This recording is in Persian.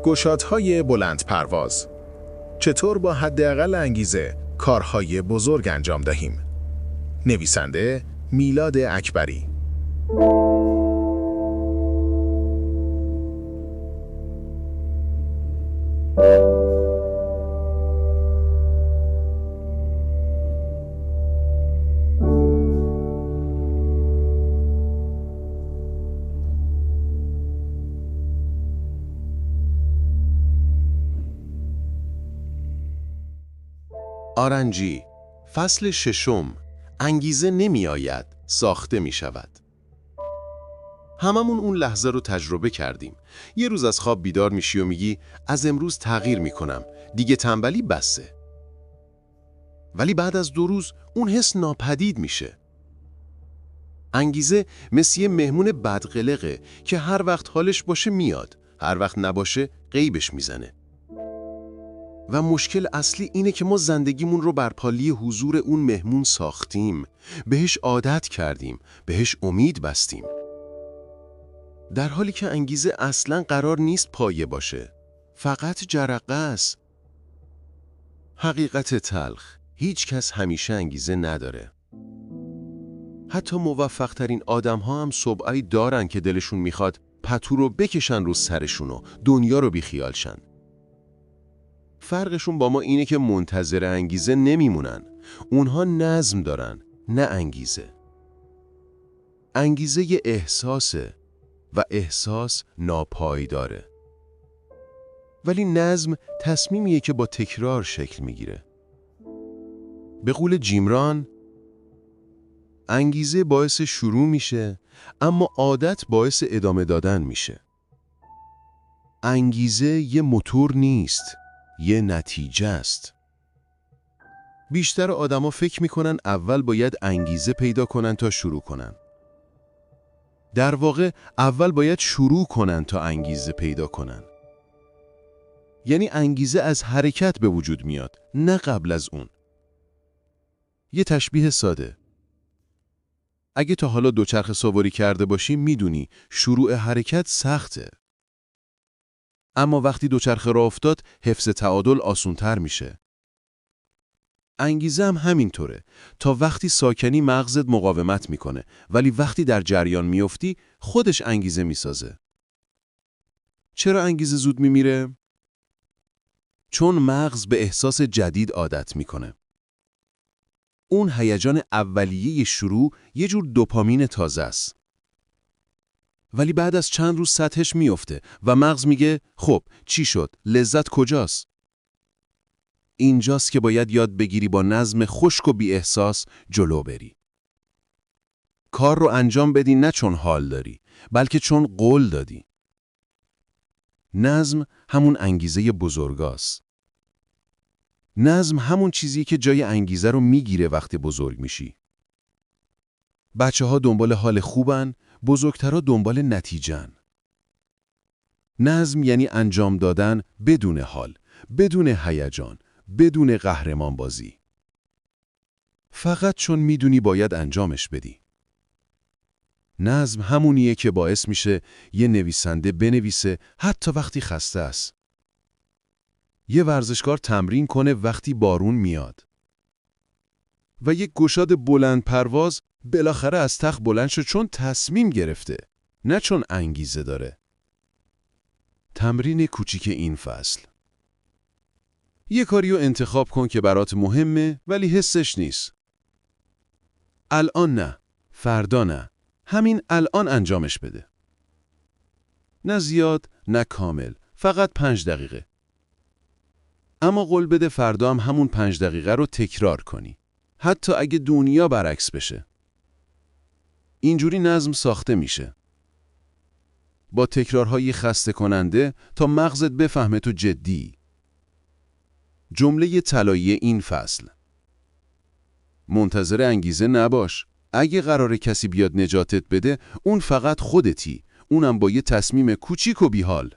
گشادهای بلند پرواز. چطور با حداقل انگیزه کارهای بزرگ انجام دهیم؟ نویسنده میلاد اکبری. آرنجی، فصل 6. انگیزه نمی آید، ساخته می شود. هممون اون لحظه رو تجربه کردیم. یه روز از خواب بیدار میشی و میگی از امروز تغییر میکنم، دیگه تنبلی بسه. ولی بعد از 2 روز اون حس ناپدید میشه. انگیزه مثل یه مهمون بدقلقه که هر وقت حالش باشه میاد، هر وقت نباشه غیبش میزنه. و مشکل اصلی اینه که ما زندگیمون رو بر پالی حضور اون مهمون ساختیم، بهش عادت کردیم، بهش امید بستیم. در حالی که انگیزه اصلاً قرار نیست پایه باشه، فقط جرقه است. حقیقت تلخ، هیچ کس همیشه انگیزه نداره. حتی موفق ترین آدم ها هم صبعی دارن که دلشون میخواد پتو رو بکشن رو سرشون و دنیا رو بیخیال شن. فرقشون با ما اینه که منتظر انگیزه نمیمونن. اونها نظم دارن، نه انگیزه. انگیزه یه احساسه و احساس ناپایداره. ولی نظم تصمیمیه که با تکرار شکل میگیره. به قول جیمران، انگیزه باعث شروع میشه، اما عادت باعث ادامه دادن میشه. انگیزه یه موتور نیست، یه نتیجه است. بیشتر آدما فکر میکنن اول باید انگیزه پیدا کنن تا شروع کنن. در واقع اول باید شروع کنن تا انگیزه پیدا کنن. یعنی انگیزه از حرکت به وجود میاد، نه قبل از اون. یه تشبیه ساده. اگه تا حالا دوچرخه سواری کرده باشی میدونی شروع حرکت سخته. اما وقتی دوچرخه راه افتاد حفظ تعادل آسونتر میشه. انگیزه هم همینطوره. تا وقتی ساکنی مغزت مقاومت میکنه، ولی وقتی در جریان میفتی خودش انگیزه میسازه. چرا انگیزه زود میمیره؟ چون مغز به احساس جدید عادت میکنه. اون هیجان اولیه شروع یه جور دوپامین تازه است. ولی بعد از چند روز سطحش میفته و مغز میگه خب چی شد؟ لذت کجاست؟ اینجاست که باید یاد بگیری با نظم خشک و بی احساس جلو بری. کار رو انجام بدی نه چون حال داری، بلکه چون قول دادی. نظم همون انگیزه بزرگاست. نظم همون چیزی که جای انگیزه رو میگیره وقتی بزرگ میشی. بچه‌ها دنبال حال خوبن، بزرگترها دنبال نتیجه‌ن. نظم یعنی انجام دادن بدون حال، بدون هیجان، بدون قهرمان بازی. فقط چون میدونی باید انجامش بدی. نظم همونیه که باعث میشه یه نویسنده بنویسه حتی وقتی خسته است. یه ورزشکار تمرین کنه وقتی بارون میاد. و یک گشاد بلند پرواز بالاخره از تخت بلند شد چون تصمیم گرفته، نه چون انگیزه داره. تمرین کوچیک این فصل. یه کاریو انتخاب کن که برات مهمه ولی حسش نیست. الان نه، فردا نه، همین الان انجامش بده. نه زیاد، نه کامل، فقط 5 دقیقه. اما قول بده فردا هم همون 5 دقیقه رو تکرار کنی. حتی اگه دنیا برعکس بشه. اینجوری نظم ساخته میشه. با تکرارهای خسته کننده تا مغزت بفهمه تو جدی. جمله طلایی این فصل. منتظر انگیزه نباش. اگه قراره کسی بیاد نجاتت بده، اون فقط خودتی. اونم با یه تصمیم کوچیک و بیحال.